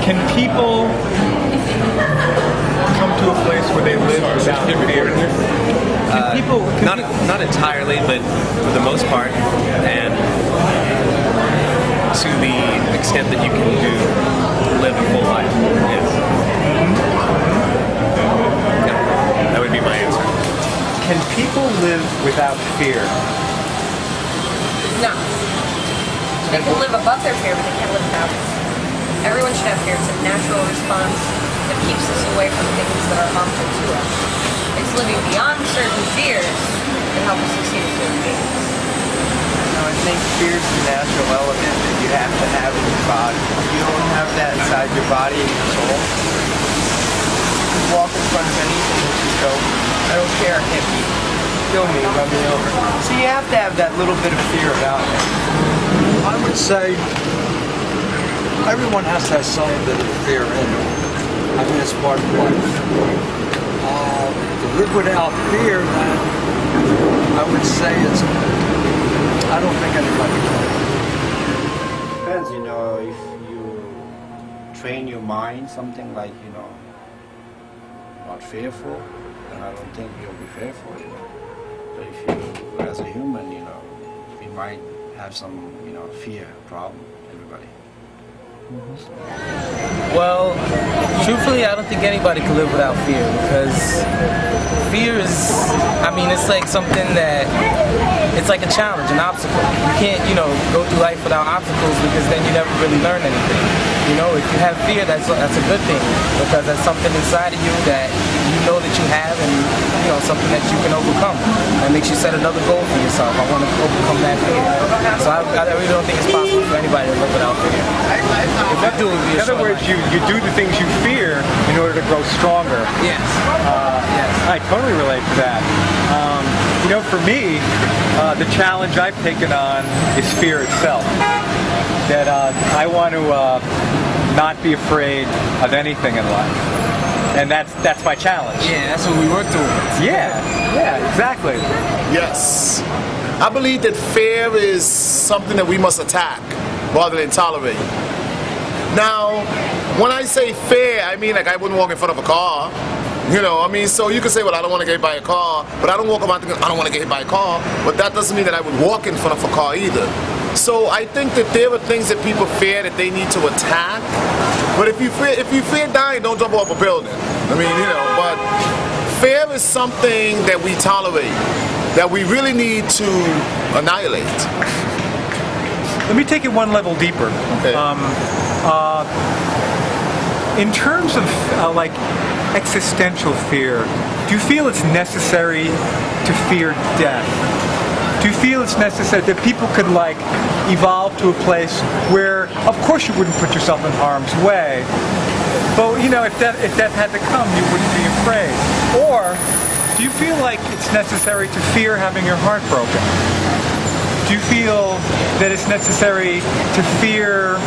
Can people come to a place where they live without fear? Not entirely, but for the most part, and to the extent that you can live a full life. Yes. That would be my answer. Can people live without fear? No. They can live above their fear, but they can't live without it. Everyone should have fear. It's a natural response that keeps us away from things that are harmful to us. It's living beyond certain fears that help us succeed as human beings. I think fear is a natural element that you have to have in your body. If you don't have that inside your body and your soul, you walk in front of anything and just go, I don't care, hit me, kill me, run me over. So you have to have that little bit of fear about it. I would say everyone has to have some bit of fear in them. I mean, it's part of life. To live without fear, then I would say I don't think anybody can. Depends, you know, if you train your mind, something like, you know, not fearful, then I don't think you'll be fearful, you know. But if you, as a human, you know, you might have some, you know, fear problem, everybody. Well, truthfully, I don't think anybody can live without fear, because fear is, I mean, it's like something that, it's like a challenge, an obstacle. You can't, you know, go through life without obstacles, because then you never really learn anything. You know, if you have fear, that's a good thing, because that's something inside of you that you know that you have, and, you know, something that you can overcome. That makes you set another goal for yourself. I want to overcome that fear. So I really don't think it's possible for anybody to live without fear. In other words, you do the things you fear in order to grow stronger. Yes. Yes. I totally relate to that. You know, for me, the challenge I've taken on is fear itself. That I want to not be afraid of anything in life. And that's my challenge. Yeah, that's what we work towards. Yeah, exactly. Yes. I believe that fear is something that we must attack rather than tolerate. Now, when I say fear, I mean like I wouldn't walk in front of a car. You know, I mean, so you could say, well, I don't want to get hit by a car, but I don't walk around thinking I don't want to get hit by a car, but that doesn't mean that I would walk in front of a car either. So I think that there are things that people fear that they need to attack. But if you fear dying, don't jump off a building. I mean, you know, but fear is something that we tolerate, that we really need to annihilate. Let me take it one level deeper. Okay. In terms of like existential fear, do you feel it's necessary to fear death? Do you feel it's necessary that people could like evolve to a place where, of course, you wouldn't put yourself in harm's way, but you know, if death had to come, you wouldn't be afraid? Or do you feel like it's necessary to fear having your heart broken? Do you feel that it's necessary to fear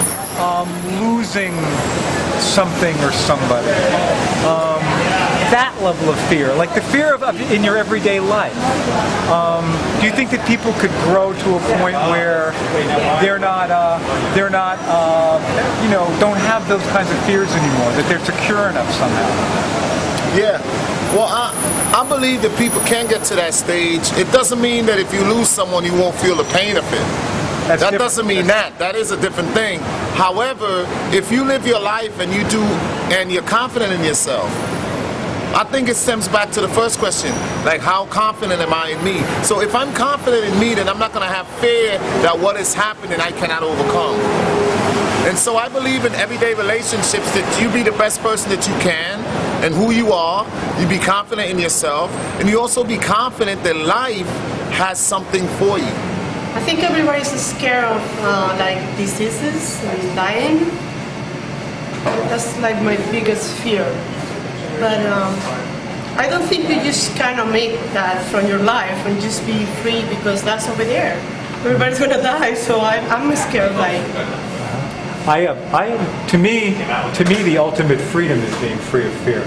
losing something or somebody? That level of fear, like the fear of in your everyday life. Do you think that people could grow to a point where they're not, you know, don't have those kinds of fears anymore, that they're secure enough somehow? Yeah. Well, I believe that people can get to that stage. It doesn't mean that if you lose someone, you won't feel the pain of it. That doesn't mean that. That is a different thing. However, if you live your life and you're confident in yourself, I think it stems back to the first question, like how confident am I in me? So if I'm confident in me, then I'm not going to have fear that what is happening I cannot overcome. And so I believe in everyday relationships that you be the best person that you can and who you are. You be confident in yourself, and you also be confident that life has something for you. I think everybody's scared of like diseases and dying. That's like my biggest fear. But I don't think you just kind of make that from your life and just be free because that's over there. Everybody's gonna die, so I'm scared of dying. To me, the ultimate freedom is being free of fear.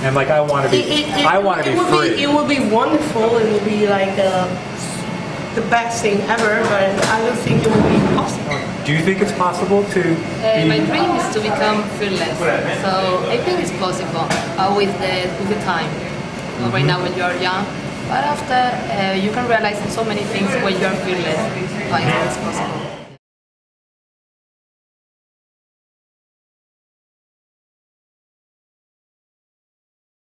And like I want to be free. It will be wonderful. It will be like the best thing ever, but I don't think it will be possible. Do you think it's possible to be... My dream is to become fearless. So I think it's possible with the time. Well, right now when you are young, but after you can realize so many things when you are fearless. I know it's possible.